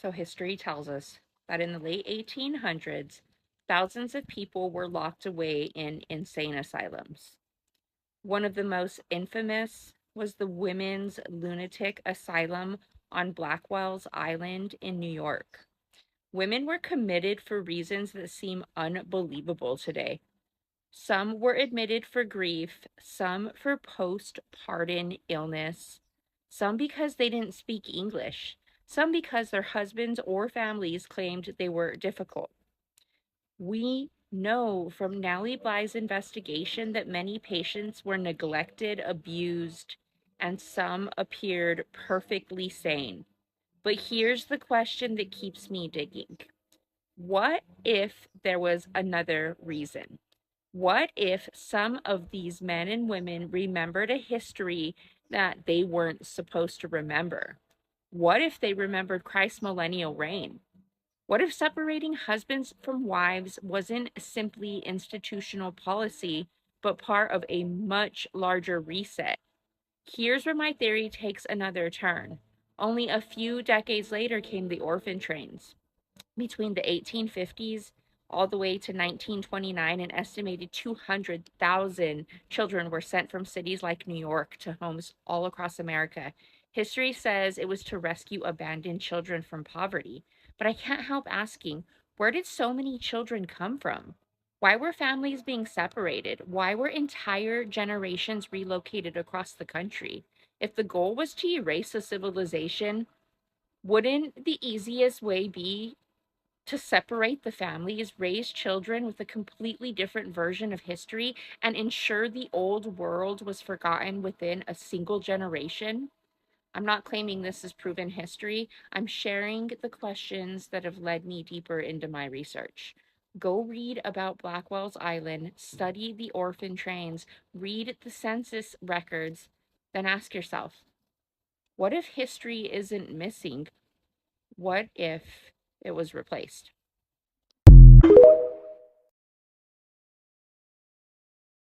So, history tells us that in the late 1800s, thousands of people were locked away in insane asylums. One of the most infamous was the Women's Lunatic Asylum on Blackwell's Island in New York. Women were committed for reasons that seem unbelievable today. Some were admitted for grief, some for postpartum illness, some because they didn't speak English, some because their husbands or families claimed they were difficult. We know from Nally Bly's investigation that many patients were neglected, abused, and some appeared perfectly sane. But here's the question that keeps me digging. What if there was another reason? What if some of these men and women remembered a history that they weren't supposed to remember? What if they remembered Christ's millennial reign? What if separating husbands from wives wasn't simply institutional policy, but part of a much larger reset? Here's where my theory takes another turn. Only a few decades later came the orphan trains. Between the 1850s all the way to 1929, an estimated 200,000 children were sent from cities like New York to homes all across America. History says it was to rescue abandoned children from poverty. But I can't help asking, where did so many children come from? Why were families being separated? Why were entire generations relocated across the country? If the goal was to erase a civilization, wouldn't the easiest way be to separate the families, raise children with a completely different version of history, and ensure the old world was forgotten within a single generation? I'm not claiming this is proven history. I'm sharing the questions that have led me deeper into my research. Go read about Blackwell's Island, study the orphan trains, read the census records, then ask yourself, what if history isn't missing? What if it was replaced?